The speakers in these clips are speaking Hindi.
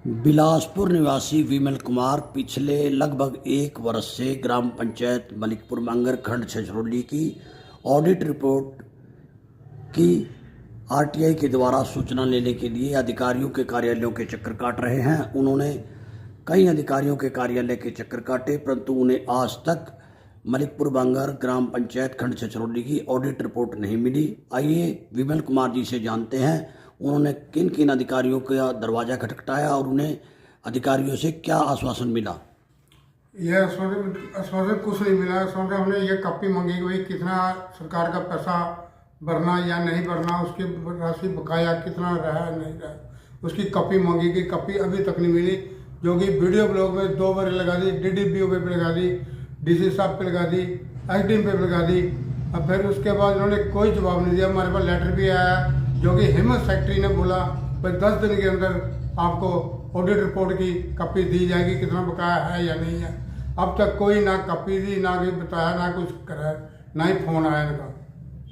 बिलासपुर निवासी विमल कुमार पिछले लगभग 1 वर्ष से ग्राम पंचायत मलिकपुर मांगर खंड छछरौली की ऑडिट रिपोर्ट की आरटीआई के द्वारा सूचना लेने के लिए अधिकारियों के कार्यालयों के चक्कर काट रहे हैं। उन्होंने कई अधिकारियों के कार्यालय के चक्कर काटे, परंतु उन्हें आज तक मलिकपुर मांगर ग्राम पंचायत खंड छछरौली की ऑडिट रिपोर्ट नहीं मिली। आइए विमल कुमार जी से जानते हैं उन्होंने किन किन अधिकारियों का दरवाजा खटखटाया और उन्हें अधिकारियों से क्या आश्वासन मिला। यह आश्वासन कुछ नहीं मिला। आश्वासन हमने ये कॉपी मांगी कि भाई कितना सरकार का पैसा भरना या नहीं भरना, उसकी राशि बकाया कितना रहा नहीं रहा, उसकी कॉपी मांगी गई। कॉपी अभी तक नहीं मिली, जो कि वीडियो ब्लॉग में 2 बार लगा दी, डीडीपीओ पे लगा दी, डीसी साहब पे लगा दी, एसडीएम पे लगा दी। अब फिर उसके बाद उन्होंने कोई जवाब नहीं दिया। हमारे पास लेटर भी आया जो कि हिम्मत सेक्रेटरी ने बोला भाई 10 दिन के अंदर आपको ऑडिट रिपोर्ट की कॉपी दी जाएगी, कितना बकाया है या नहीं है। अब तक कोई ना कॉपी दी, ना कोई बताया, ना कुछ करा, ना ही फोन आया इनका।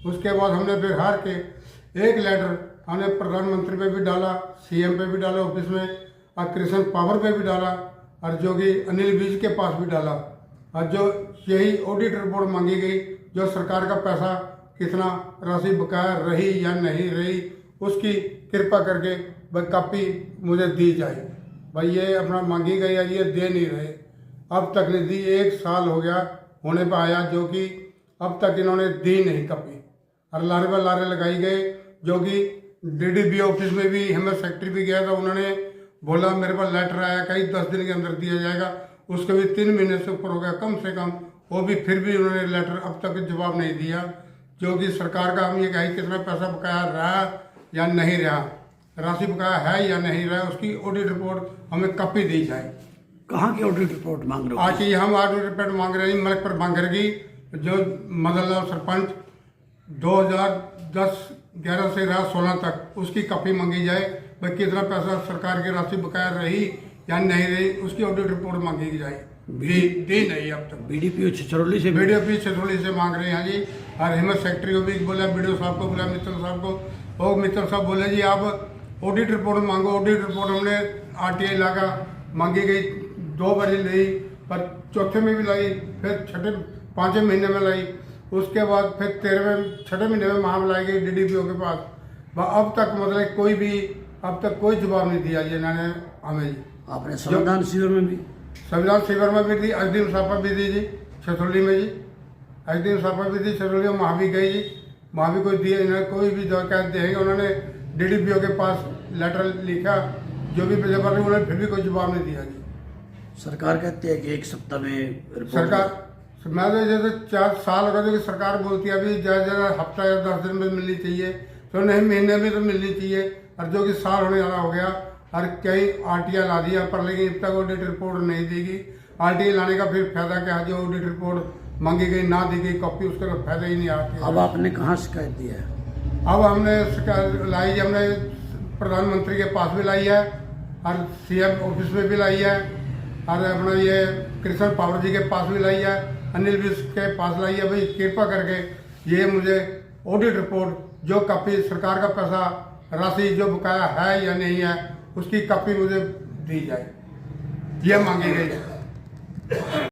उसके बाद हमने फिर हार के एक लेटर हमने प्रधानमंत्री पे भी डाला, सीएम पे भी डाला ऑफिस में, और कृष्ण पावर पे भी डाला, और जो कि अनिल विज के पास भी डाला। और जो यही ऑडिट रिपोर्ट मांगी गई, जो सरकार का पैसा कितना राशि बकाया रही या नहीं रही, उसकी कृपा करके भाई कॉपी मुझे दी जाए। भाई ये अपना मांगी गई है, ये दे नहीं रहे, अब तक नहीं दी। 1 साल हो गया होने पर आया, जो कि अब तक इन्होंने दी नहीं कॉपी। और लारे पर लारे लगाई गए, जो कि डीडीपी ऑफिस में भी हिम्मत सेक्रेटरी भी गया था, उन्होंने बोला मेरे पास लेटर आया कहीं 10 दिन के अंदर दिया जाएगा, उसके भी 3 महीने से ऊपर हो गया कम से कम, वो भी फिर भी उन्होंने लेटर अब तक जवाब नहीं दिया। जो कि सरकार का हम ये कहें कितना पैसा बकाया रहा या नहीं रहा, राशि बकाया है या नहीं रहा, उसकी ऑडिट रिपोर्ट हमें कॉपी दी जाए। कहाँ की ऑडिट रिपोर्ट मांग रहे हो? आज ही हम ऑडिट रिपोर्ट मांग रहे हैं मलिकपुर मांगर की, जो मदन लाल सरपंच 2010-11 से रहा 16 तक, उसकी कॉपी मांगी जाए। भाई कितना पैसा सरकार की राशि बकाया रही या नहीं रही, उसकी ऑडिट रिपोर्ट मांगी जाए। दी नहीं अब तक। बीडीपीओ छछरौली से मांग रहे हैं जी। और हिम्मत सेक्रेटरी को भी बोला, बीडीओ साहब को बोला, मित्तल साहब को, और मित्तल साहब बोले जी आप ऑडिट रिपोर्ट मांगो। ऑडिट रिपोर्ट हमने आरटीआई लागा मांगी गई, 2 बार लाई, पर चौथे में भी लाई, फिर 5वें महीने में लाई, उसके बाद फिर 6वें महीने में वहाँ लाई गई डीडीपीओ के पास। अब तक मतलब कोई भी अब तक कोई जवाब नहीं दिया जी इन्होंने हमें जी। आपने संविधान शिविर में भी दी, एसडीएम साहब पर भी दी जी छछरौली में जी, एसडीएम साहब पर भी दी छछरौली में, वहाँ भी गई जी, वहाँ भी कोई दिया इन्होंने कोई भी जो क्या देंगे। उन्होंने डीडीपीओ के पास लेटर लिखा, जो भी पेपर उन्होंने फिर भी कोई जवाब नहीं दिया जी। सरकार कहती है कि 1 सप्ताह में सरकार मैं तो जैसे 4 साल हो गए कि सरकार बोलती है अभी ज़्यादा हफ्ता या 10 दिन में मिलनी चाहिए, तो नहीं महीने में तो मिलनी चाहिए। और जो कि साल होने वाला हो गया, और कई आरटीआई ला दिया, पर लेकिन अब तक ऑडिट रिपोर्ट नहीं देगी। आरटीआई लाने का फिर फायदा क्या है, जो ऑडिट रिपोर्ट मांगी गई ना दी गई कॉपी, उसका फायदा ही नहीं आता। अब आपने कहाँ शिकायत दी है? अब हमने शिकायत लाई, हमने प्रधानमंत्री के पास भी लाई है, और सीएम ऑफिस में भी लाई है, और अपना ये कृष्ण पावर जी के पास भी लाई है, अनिल विज के पास लाई है। भाई कृपा करके ये मुझे ऑडिट रिपोर्ट, जो कॉपी सरकार का पैसा राशि जो बकाया है या नहीं है, उसकी कॉपी मुझे दी जाए, ये मांगी गई है।